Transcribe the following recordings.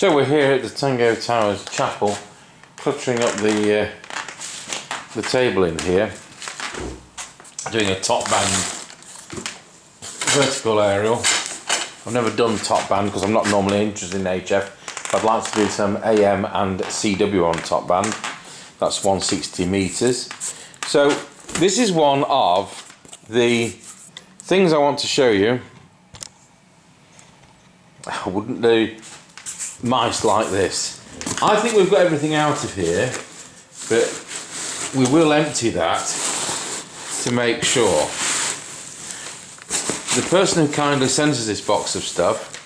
So we're here at the Tango Towers Chapel, cluttering up the table in here, doing a top band vertical aerial. I've never done top band because I'm not normally interested in HF. I'd like to do some AM and CW on top band. That's 160 meters. So this is one of the things I want to show you. Wouldn't do mice like this. I think we've got everything out of here, but we will empty that to make sure. The person who kindly sends us this box of stuff,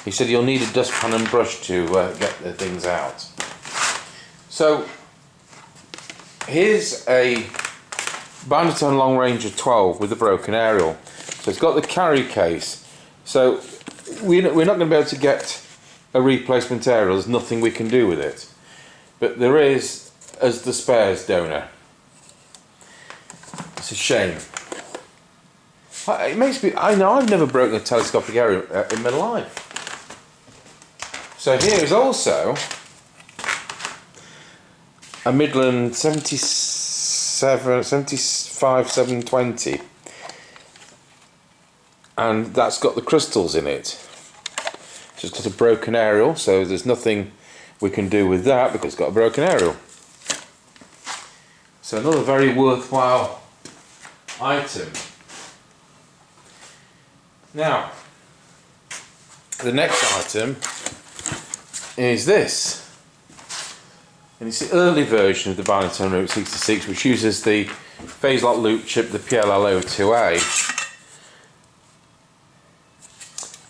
he said you'll need a dustpan and brush to get the things out. So here's a Banderton Long Ranger 12 with a broken aerial. So it's got the carry case. So we're not going to be able to get a replacement aerial. There's nothing we can do with it. But there is as the spares donor. It's a shame. It makes me. I know I've never broken a telescopic aerial in my life. So here is also a Midland 720, and that's got the crystals in it. So it's got a broken aerial, so there's nothing we can do with that because it's got a broken aerial. So another very worthwhile item. Now, the next item is this. And it's the early version of the Banderton Route 66, which uses the phase lock loop chip, the PLL02A.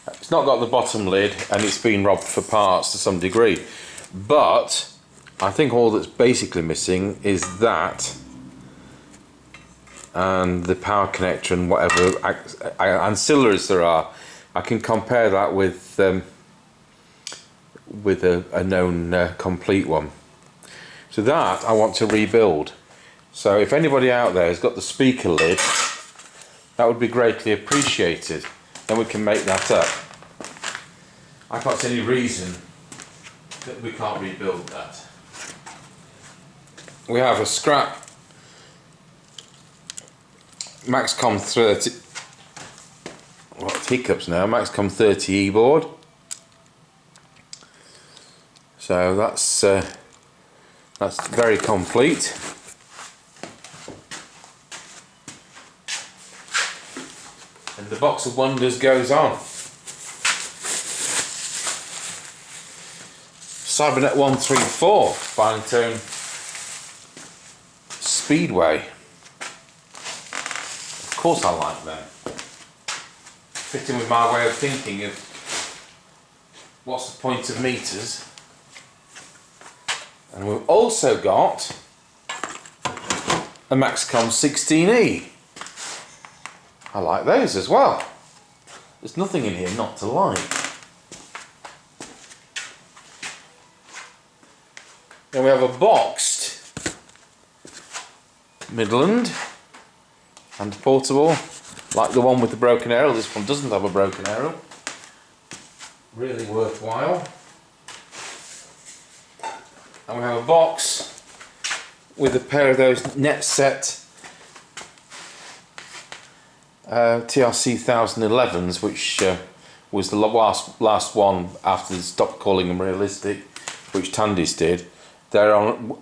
It's not got the bottom lid, and it's been robbed for parts to some degree. But I think all that's basically missing is that and the power connector and whatever ancillaries there are. I can compare that with a known complete one. So that I want to rebuild. So if anybody out there has got the speaker lid, that would be greatly appreciated. Then we can make that up. I can't see any reason that we can't rebuild that. We have a scrap Maxcom 30, what hiccups now, Maxcom 30E board. So that's very complete. And the box of wonders goes on. Cybernet 134 Banderton Speedway. Of course I like them. Fitting with my way of thinking of what's the point of meters. And we've also got a Maxcom 16E. I like those as well. There's nothing in here not to like. Then we have a boxed Midland and portable, like the one with the broken aerial. This one doesn't have a broken aerial. Really worthwhile. And we have a box with a pair of those Netset TRC 1011s, which was the last one after they stopped calling them realistic, which Tandis did. They're on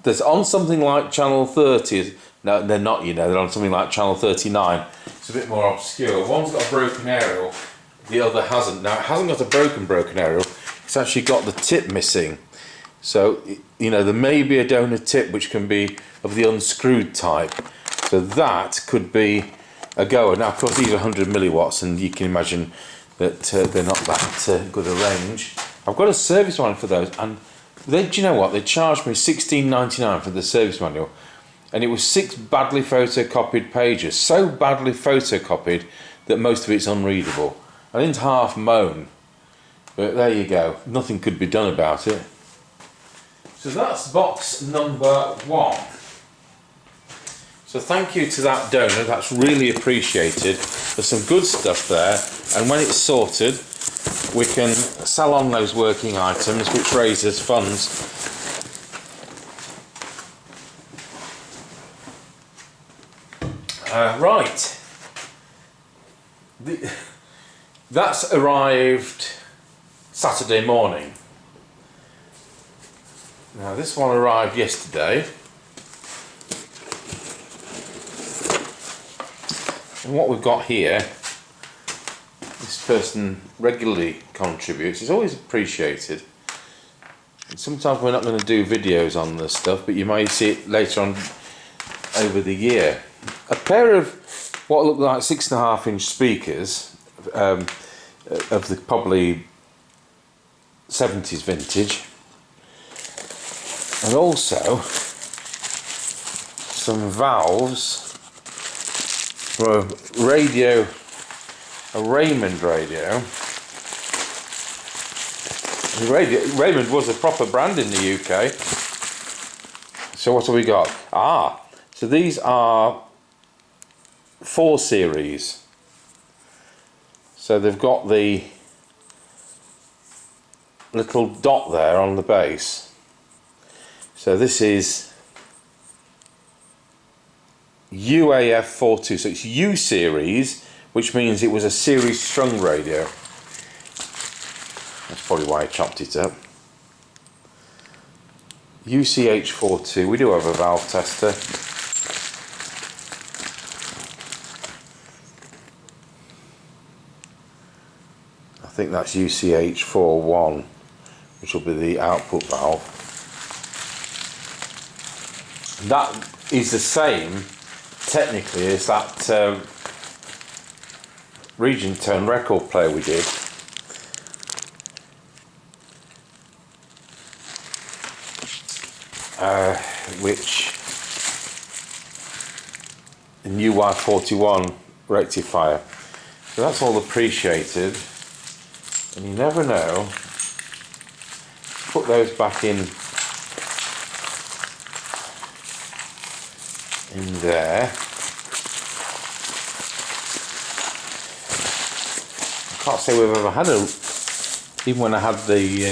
there's on something like channel 30. No, they're not, you know, they're on something like channel 39. It's a bit more obscure. One's got a broken aerial, the other hasn't. Now, it hasn't got a broken aerial, it's actually got the tip missing. So, you know, there may be a donor tip which can be of the unscrewed type. So that could be a goer. Now, of course, these are 100 milliwatts, and you can imagine that they're not that good a range. I've got a service manual for those, and do you know what? They charged me $16.99 for the service manual, and it was 6 badly photocopied pages. So badly photocopied that most of it's unreadable. I didn't half moan, but there you go. Nothing could be done about it. So that's box number 1. So thank you to that donor, that's really appreciated. There's some good stuff there, and when it's sorted, we can sell on those working items, which raises funds. Right. That's arrived Saturday morning. Now this one arrived yesterday. And what we've got here, this person regularly contributes. It's always appreciated. And sometimes we're not going to do videos on this stuff, but you may see it later on over the year. A pair of what look like 6.5-inch speakers of the probably 70s vintage, and also some valves for a radio, a Raymond radio. Raymond was a proper brand in the UK. So what have we got? So these are 4 series. So they've got the little dot there on the base. So this is UAF42, so it's U series, which means it was a series strung radio. That's probably why I chopped it up. UCH42, we do have a valve tester. I think that's UCH41, which will be the output valve. That is the same technically as that region tone record player we did. Which the new Y41 rectifier. So that's all appreciated, and you never know. Put those back in there. I can't say we've ever had a, even when I had the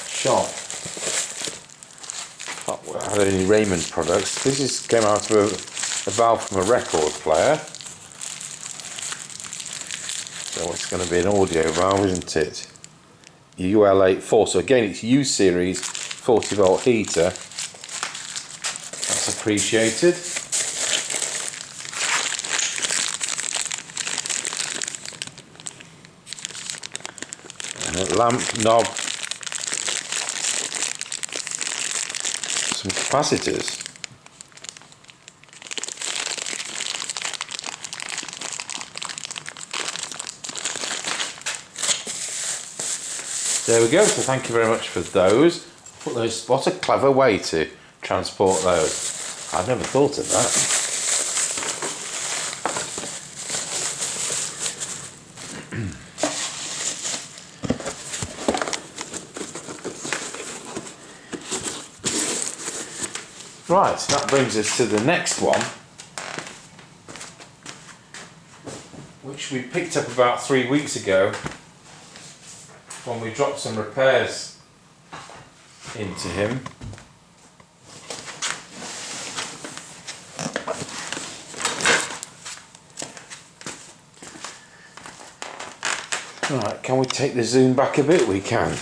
shop, I had any Raymond products. This came out of a valve from a record player. So it's going to be an audio valve, isn't it? UL84. So again, it's U series 40 volt heater. That's appreciated. And a lamp knob. Some capacitors. There we go, so thank you very much for those. Put those. What a clever way to transport those. I've never thought of that. Right, that brings us to the next one, which we picked up about 3 weeks ago when we dropped some repairs into him. Right, can we take the zoom back a bit? We can.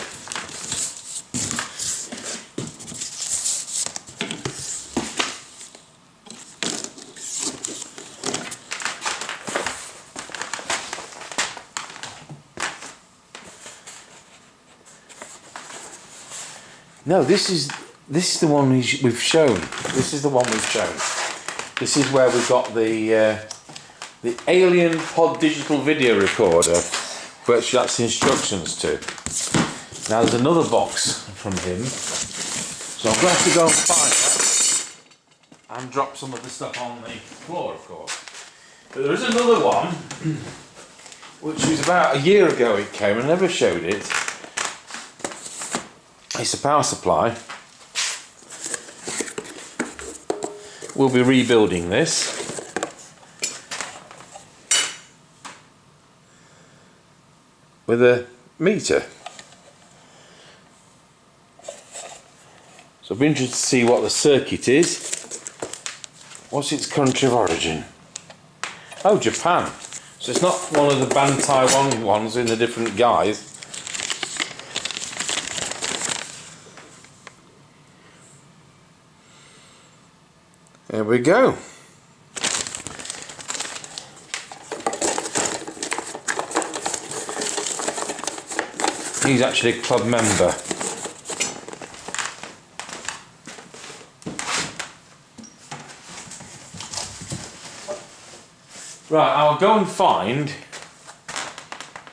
No, this is the one we've shown. This is the one we've shown. This is where we got the Alien Pod digital video recorder, which that's instructions to. Now there's another box from him, so I'm going to have to go and find that and drop some of the stuff on the floor, of course. But there is another one, which was about a year ago it came, and I never showed it. It's a power supply. We'll be rebuilding this. With a meter. So I'll be interested to see what the circuit is. What's its country of origin? Oh, Japan. So it's not one of the Bantai ones in the different guise. There we go. He's actually a club member. Right, I'll go and find...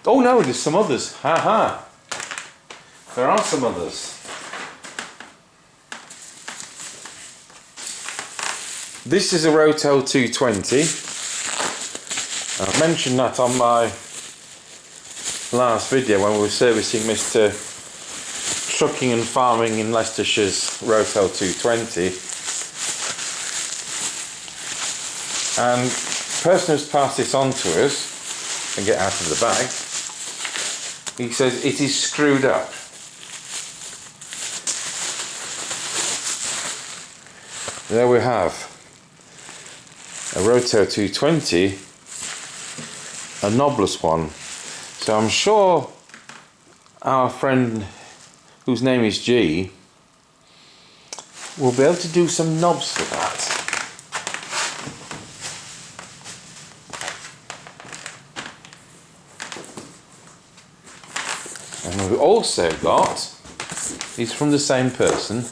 Oh no, there's some others. Ha. There are some others. This is a Rotel 220. I mentioned that on my last video when we were servicing Mr. Trucking and Farming in Leicestershire's Rotel 220. And the person who's passed this on to us, and get out of the bag, he says it is screwed up. There we have a Rotel 220, a knobless one. So I'm sure our friend, whose name is G, will be able to do some knobs for that. And we've also got, he's from the same person,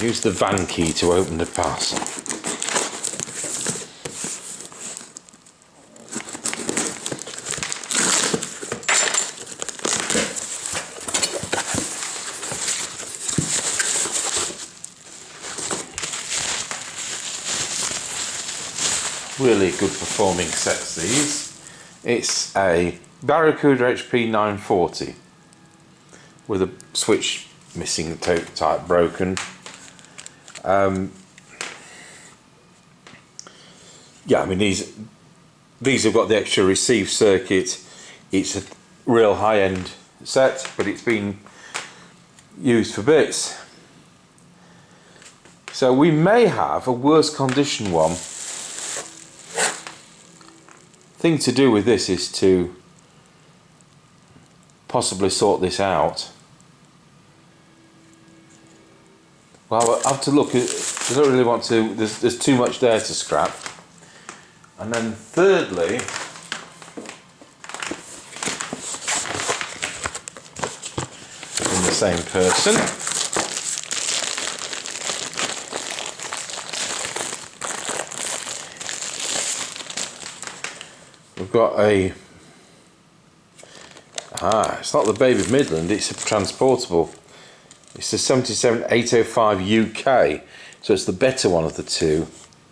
use the van key to open the parcel. Really good performing sets these. It's a Barracuda HP 940 with a switch missing, the tape type broken. Yeah, I mean these have got the extra receive circuit. It's a real high-end set, but it's been used for bits. So we may have a worse condition one. Thing to do with this is to possibly sort this out. Well, I have to look at, I don't really want to, there's too much there to scrap. And then thirdly, from the same person, we've got a, it's not the Baby Midland, it's a transportable. It's the 77805 UK, so it's the better one of the two.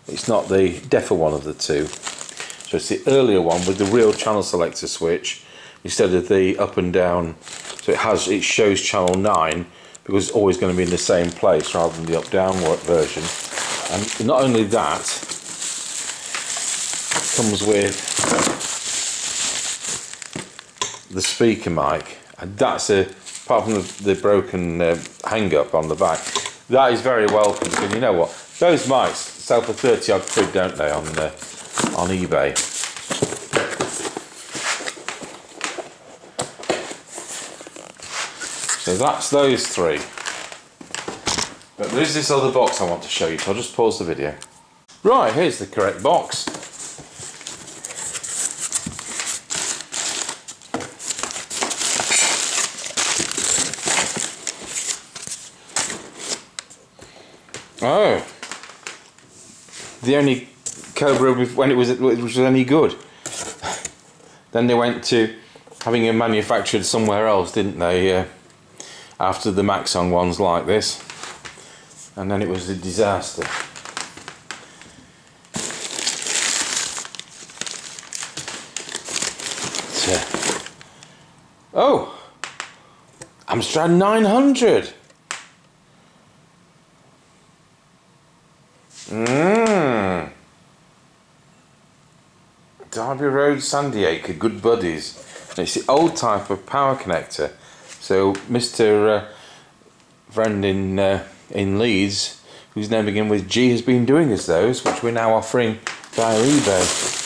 It's not the deafer one of the two. So it's the earlier one with the real channel selector switch instead of the up and down. So it shows channel 9 because it's always going to be in the same place rather than the up down version. And not only that, it comes with the speaker mic, and that's apart from the broken hang up on the back, that is very welcome. Because you know what, those mics sell for 30 odd quid, don't they, on eBay. So that's those three. But there is this other box I want to show you, so I'll just pause the video. Right, here's the correct box. Oh, the only Cobra when it was any good. Then they went to having it manufactured somewhere else, didn't they? After the Maxon ones like this, and then it was a disaster. Oh, Amstrad 900. Abbey Road, Sandy Acre, good buddies. And it's the old type of power connector. So Mr. Friend in Leeds, whose name began with G, has been doing us those, which we're now offering via eBay.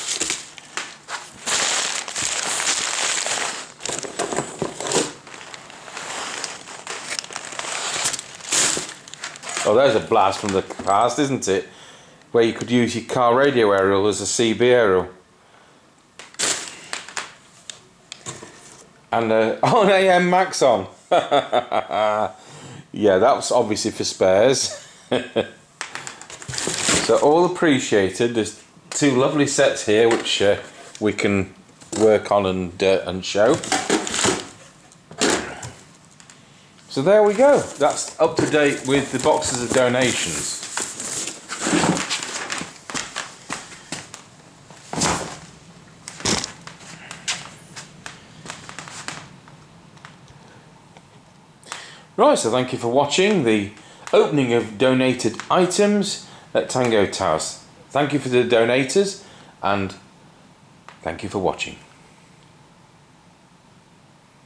Oh, there's a blast from the past, isn't it? Where you could use your car radio aerial as a CB aerial. And oh, an AM Max on. Yeah, that was obviously for spares. So all appreciated. There's two lovely sets here which we can work on and show. So there we go. That's up to date with the boxes of donations. Right, so thank you for watching the opening of donated items at Tango Towers. Thank you for the donators and thank you for watching.